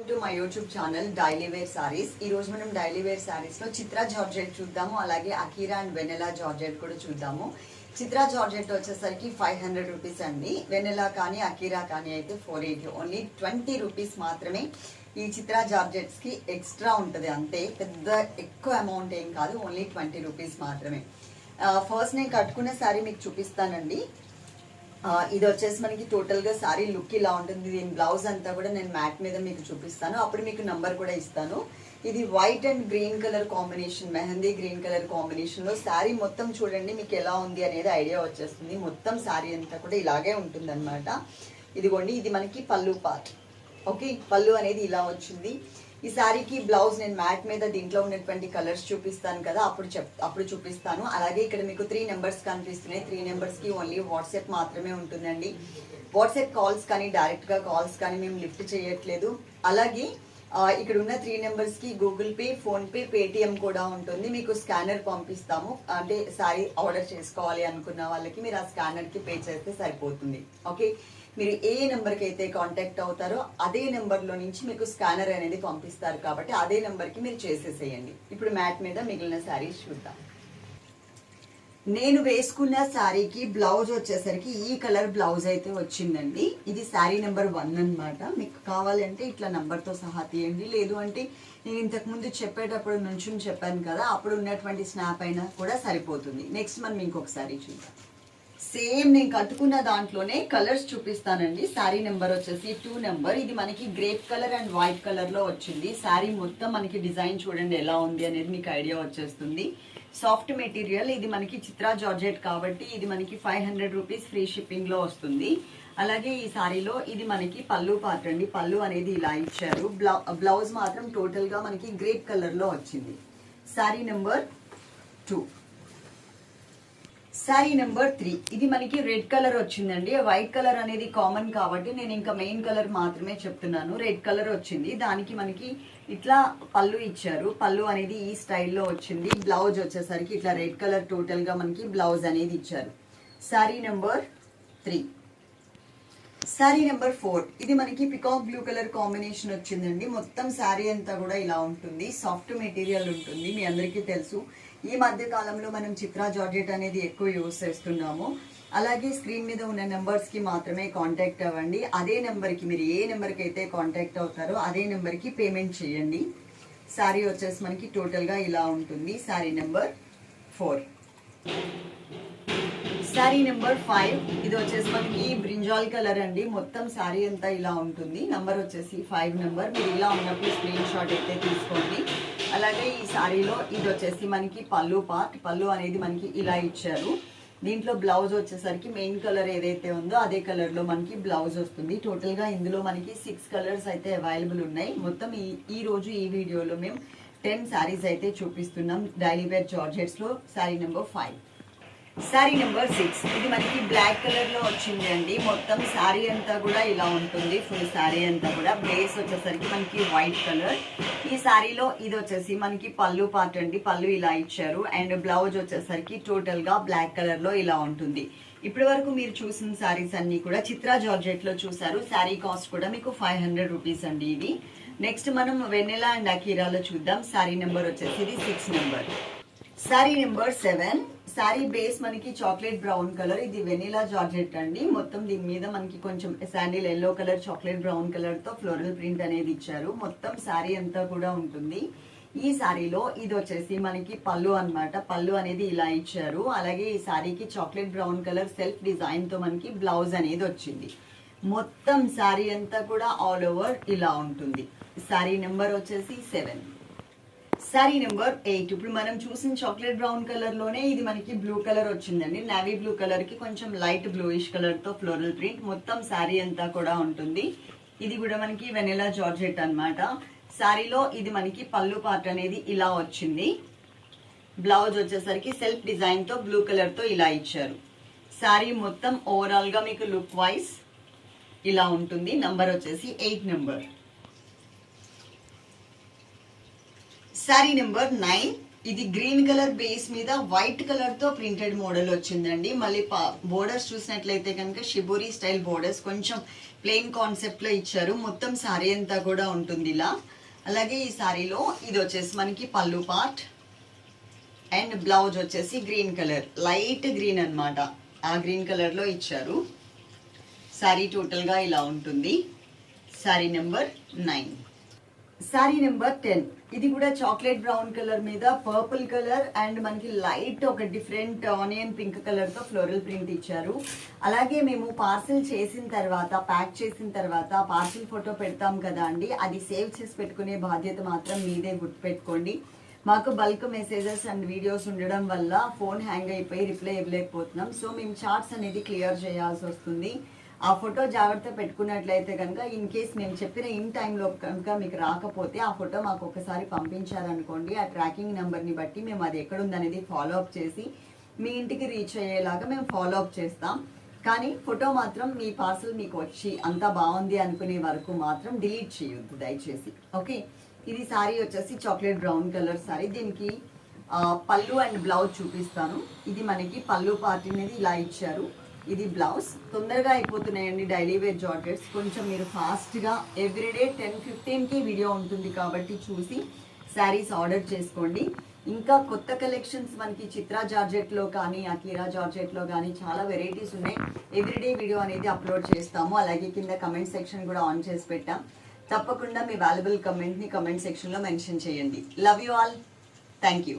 To my YouTube channel daily wear sarees. ఈ రోజు మనం డైలీ వేర్ సారీస్ లో చిత్రా జార్జెట్ చూద్దాము, అలాగే అకీరా అండ్ వెనెలా జార్జెట్ కూడా చూద్దాము. చిత్రా జార్జెట్ వచ్చేసరికి 500 రూపీస్ అండి. వెనెలా కానీ అకీరా కానీ అయితే 480, ఓన్లీ 20 రూపీస్ మాత్రమే. ఈ చిత్రా జార్జెట్స్ కి ఎక్స్ట్రా ఉంటుంది, అంతే, పెద్ద ఎక్కువ అమౌంట్ ఏం కాదు, ఓన్లీ 20 రూపీస్ మాత్రమే. ఫస్ట్ నేను కట్టుకున్న శారీ మీకు చూపిస్తానండి. ఇది వచ్చేసి మనకి టోటల్ గా సారీ లుక్ ఇలా ఉంటుంది. దీని బ్లౌజ్ అంతా కూడా నేను మ్యాట్ మీద మీకు చూపిస్తాను, అప్పుడు మీకు నంబర్ కూడా ఇస్తాను. ఇది white and green colour combination, mehndi green colour combination లో శారీ మొత్తం చూడండి, మీకు ఎలా ఉంది అనేది ఐడియా వచ్చేస్తుంది. మొత్తం శారీ అంతా కూడా ఇలాగే ఉంటుంది అనమాట. ఇదిగోండి, ఇది మనకి పళ్ళు పార్ట్. ఓకే, పళ్ళు అనేది ఇలా వచ్చింది. ఈ శారీకి బ్లౌజ్ నేను మ్యాట్ మీద దీంట్లో ఉన్నటువంటి కలర్స్ చూపిస్తాను కదా, అప్పుడు చూపిస్తాను. అలాగే ఇక్కడ మీకు 3 నెంబర్స్ కనిపిస్తున్నాయి. 3 నెంబర్స్ కి ఓన్లీ వాట్సాప్ మాత్రమే ఉంటుందండి. వాట్సాప్ కాల్స్ కానీ డైరెక్ట్ గా కాల్స్ కానీ మేము లిఫ్ట్ చేయట్లేదు. అలాగే ఇక్కడ ఉన్న 3 నెంబర్స్ కి Google pay, phone pay, Paytm కూడా ఉంటుంది. మీకు స్కానర్ పంపిస్తాము, అంటే శారీ ఆర్డర్ చేసుకోవాలి అనుకున్న వాళ్ళకి మీరు ఆ స్కానర్ కి పే చేస్తే సరిపోతుంది. ఓకే, మీరు ఏ నెంబర్కి అయితే కాంటాక్ట్ అవుతారో అదే నెంబర్లో నుంచి మీకు స్కానర్ అనేది పంపిస్తారు, కాబట్టి అదే నెంబర్కి మీరు చేసేసేయండి. ఇప్పుడు మ్యాట్ మీద మిగిలిన శారీస్ చూద్దాం. నేను వేసుకున్న శారీకి బ్లౌజ్ వచ్చేసరికి ఈ కలర్ బ్లౌజ్ అయితే వచ్చిందండి. ఇది శారీ నెంబర్ 1 అనమాట. మీకు కావాలంటే ఇట్లా నెంబర్తో సహా తీయండి, లేదు అంటే నేను ఇంతకుముందు చెప్పేటప్పుడు నుంచి చెప్పాను కదా, అప్పుడు ఉన్నటువంటి స్నాప్ అయినా కూడా సరిపోతుంది. నెక్స్ట్ మనం ఇంకొక శారీ చూద్దాం. సేమ్ నేను కట్టుకున్న దాంట్లోనే కలర్స్ చూపిస్తానండి. శారీ నెంబర్ వచ్చేసి 2 నెంబర్. ఇది మనకి grape colour and white colour లో వచ్చింది. శారీ మొత్తం మనకి డిజైన్ చూడండి ఎలా ఉంది అనేది మీకు ఐడియా వచ్చేస్తుంది. సాఫ్ట్ మెటీరియల్, ఇది మనకి చిత్రా జార్జెట్ కాబట్టి ఇది మనకి 500 రూపీస్ ఫ్రీ షిప్పింగ్ లో వస్తుంది. అలాగే ఈ శారీలో ఇది మనకి పళ్ళు పార్ట్ అండి. పళ్ళు అనేది ఇలా ఇచ్చారు. బ్లౌజ్ మాత్రం టోటల్ గా మనకి గ్రేప్ కలర్ లో వచ్చింది. శారీ నెంబర్ 2. శారీ నెంబర్ 3, ఇది మనకి రెడ్ కలర్ వచ్చిందండి. వైట్ కలర్ అనేది కామన్ కాబట్టి నేను ఇంకా మెయిన్ కలర్ మాత్రమే చెప్తున్నాను. రెడ్ కలర్ వచ్చింది, దానికి మనకి ఇట్లా పళ్ళు ఇచ్చారు. పళ్ళు అనేది ఈ స్టైల్లో వచ్చింది. బ్లౌజ్ వచ్చేసరికి ఇట్లా రెడ్ కలర్ టోటల్ గా మనకి బ్లౌజ్ అనేది ఇచ్చారు. శారీ నెంబర్ 3. శారీ నెంబర్ 4, ఇది మనకి పికాక్ బ్లూ కలర్ కాంబినేషన్ వచ్చిందండి. మొత్తం శారీ అంతా కూడా ఇలా ఉంటుంది. సాఫ్ట్ మెటీరియల్ ఉంటుంది, మీ అందరికీ తెలుసు. ఈ మధ్య కాలంలో మనం చిత్రా జార్జెట్ అనేది ఎక్కువ యూజ్ చేస్తున్నాము. అలాగే స్క్రీన్ మీద ఉన్న నెంబర్స్ కి మాత్రమే కాంటాక్ట్ అవ్వండి. అదే నెంబర్ కి మీరు ఏ నెంబర్ కి అయితే కాంటాక్ట్ అవుతారో అదే నెంబర్ కి పేమెంట్ చేయండి. శారీ వచ్చేసి మనకి టోటల్ గా ఇలా ఉంటుంది. శారీ నెంబర్ 4. శారీ నెంబర్ 5, ఇది వచ్చేసి మనకి బ్రింజాల్ కలర్ అండి. మొత్తం శారీ అంతా ఇలా ఉంటుంది. నంబర్ వచ్చేసి 5 నెంబర్. మీరు ఇలా ఉన్నప్పుడు స్క్రీన్ షాట్ అయితే తీసుకోండి. అలాగే ఈ శారీలో ఇది వచ్చేసి మనకి పళ్ళు పార్ట్. పళ్ళు అనేది మనకి ఇలా ఇచ్చారు. దీంట్లో బ్లౌజ్ వచ్చేసరికి మెయిన్ కలర్ ఏదైతే ఉందో అదే కలర్ లో మనకి బ్లౌజ్ వస్తుంది. టోటల్ గా ఇందులో మనకి 6 కలర్స్ అయితే అవైలబుల్ ఉన్నాయి. మొత్తం ఈ రోజు ఈ వీడియోలో మేము 10 శారీస్ అయితే చూపిస్తున్నాం డైలీ వేర్ జార్జెట్స్ లో. శారీ నెంబర్ 5. శారీ నెంబర్ 6, ఇది మనకి బ్లాక్ కలర్ లో వచ్చింది అండి. మొత్తం శారీ అంతా కూడా ఇలా ఉంటుంది. ఫుల్ శారీ అంతా కూడా బేస్ వచ్చేసరికి మనకి వైట్ కలర్. ఈ శారీలో ఇది వచ్చేసి మనకి పళ్ళు పార్ట్ అండి. పళ్ళు ఇలా ఇచ్చారు అండ్ బ్లౌజ్ వచ్చేసరికి టోటల్ గా బ్లాక్ కలర్ లో ఇలా ఉంటుంది. ఇప్పటి వరకు మీరు చూసిన శారీస్ అన్ని కూడా చిత్రా జార్జెట్ లో చూసారు. శారీ కాస్ట్ కూడా మీకు 500 రూపీస్ అండి ఇది. నెక్స్ట్ మనం వెన్నెలా అండ్ అకీరాలో చూద్దాం. శారీ నెంబర్ వచ్చేసి ఇది 6 number. Sari number 7, sari base మనకి చాక్లెట్ బ్రౌన్ కలర్. ఇది వెనిలా జార్జెట్ అండి. మొత్తం దీని మీద మనకి కొంచెం sandal yellow colour, chocolate brown colour తో ఫ్లోరల్ ప్రింట్ అనేది ఇచ్చారు. మొత్తం శారీ అంతా కూడా ఉంటుంది. ఈ శారీలో ఇది వచ్చేసి మనకి పళ్ళు అన్నమాట. పళ్ళు అనేది ఇలా ఇచ్చారు. అలాగే ఈ శారీకి chocolate brown colour self design తో మనకి బ్లౌజ్ అనేది వచ్చింది. మొత్తం శారీ అంతా కూడా ఆల్ ఓవర్ ఇలా ఉంటుంది. శారీ నెంబర్ వచ్చేసి 7. శారీ నెంబర్ 8, ఇప్పుడు మనం చూసిన చాక్లెట్ బ్రౌన్ కలర్ లోనే ఇది మనకి బ్లూ కలర్ వచ్చిందండి. నావీ బ్లూ కలర్ కి కొంచెం లైట్ బ్లూయిష్ కలర్ తో ఫ్లోరల్ ప్రింట్. మొత్తం శారీ అంతా కూడా ఉంటుంది. ఇది కూడా మనకి వెనిలా జార్జెట్ అన్నమాట. శారీలో ఇది మనకి పళ్ళు పార్ట్ అనేది ఇలా వచ్చింది. బ్లౌజ్ వచ్చేసరికి సెల్ఫ్ డిజైన్ తో బ్లూ కలర్ తో ఇలా ఇచ్చారు. శారీ మొత్తం ఓవరాల్ గా మీకు లుక్ వైజ్ ఇలా ఉంటుంది. నంబర్ వచ్చేసి 8 నెంబర్. శారీ నెంబర్ 9, ఇది గ్రీన్ కలర్ బేస్ మీద వైట్ కలర్ తో ప్రింటెడ్ మోడల్ వచ్చిందండి. మళ్ళీ బోర్డర్స్ చూసినట్లయితే కనుక షిబోరి స్టైల్ బోర్డర్స్ కొంచెం ప్లెయిన్ కాన్సెప్ట్ లో ఇచ్చారు. మొత్తం సారీ అంతా కూడా ఉంటుంది ఇలా. అలాగే ఈ సారీలో ఇది వచ్చేసి మనకి పళ్ళు పార్ట్ అండ్ బ్లౌజ్ వచ్చేసి గ్రీన్ కలర్, లైట్ గ్రీన్ అన్నమాట. ఆ గ్రీన్ కలర్ లో ఇచ్చారు. సారీ టోటల్ గా ఇలా ఉంటుంది. Sorry number 9. Sorry number 10. ఇది కూడా చాక్లెట్ బ్రౌన్ కలర్ మీద పర్పుల్ కలర్ అండ్ మనకి లైట్ ఒక డిఫరెంట్ ఆనియన్ పింక్ కలర్ తో ఫ్లోరల్ ప్రింట్ ఇచ్చారు. అలాగే మేము పార్సిల్ చేసిన తర్వాత, ప్యాక్ చేసిన తర్వాత పార్సిల్ ఫోటో పెడతాం కదా అండి, అది సేవ్ చేసి పెట్టుకునే బాధ్యత మాత్రం మీదే, గుర్తుపెట్టుకోండి. మాకు బల్క్ మెసేజెస్ అండ్ వీడియోస్ ఉండడం వల్ల ఫోన్ హ్యాంగ్ అయిపోయి రిప్లై ఇవ్వలేకపోతున్నాం. సో మేము చార్ట్స్ అనేది క్లియర్ చేయాల్సి వస్తుంది. ఆ ఫోటో జాగ్రత్త పెట్టుకున్నట్లయితే కనుక ఇన్ కేస్ మేము చెప్పిన ఇన్ టైంలో కనుక మీకు రాకపోతే ఆ ఫోటో మాకు ఒకసారి పంపించారనుకోండి, ఆ ట్రాకింగ్ నెంబర్ని బట్టి మేము అది ఎక్కడుందనేది ఫాలో అప్ చేసి మీ ఇంటికి రీచ్ అయ్యేలాగా మేము ఫాలో అప్ చేస్తాం. కానీ ఫోటో మాత్రం మీ పార్సల్ మీకు వచ్చి అంతా బాగుంది అనుకునే వరకు మాత్రం డిలీట్ చేయొద్దు దయచేసి. ఓకే, ఇది సారీ వచ్చేసి చాక్లెట్ బ్రౌన్ కలర్ సారీ. దీనికి పళ్ళు అండ్ బ్లౌజ్ చూపిస్తాను. ఇది మనకి పళ్ళు పార్ట్ అనేది ఇలా ఇచ్చారు. ఇది బ్లౌజ్. తొందరగా అయిపోతున్నాయండి డైలీ వేర్ జార్జెట్స్. కొంచెం మీరు ఫాస్ట్గా ఎవ్రీడే 10-15కి వీడియో ఉంటుంది కాబట్టి చూసి శారీస్ ఆర్డర్ చేసుకోండి. ఇంకా కొత్త కలెక్షన్స్ మనకి చిత్రా జార్జెట్లో కానీ అకీరా జార్జెట్లో కానీ చాలా వెరైటీస్ ఉన్నాయి. ఎవ్రీడే వీడియో అనేది అప్లోడ్ చేస్తాము. అలాగే కింద కమెంట్ సెక్షన్ కూడా ఆన్ చేసి పెట్టాం. తప్పకుండా మీ వాల్యుబుల్ కమెంట్ని కమెంట్ సెక్షన్లో మెన్షన్ చేయండి. Love you all. Thank you.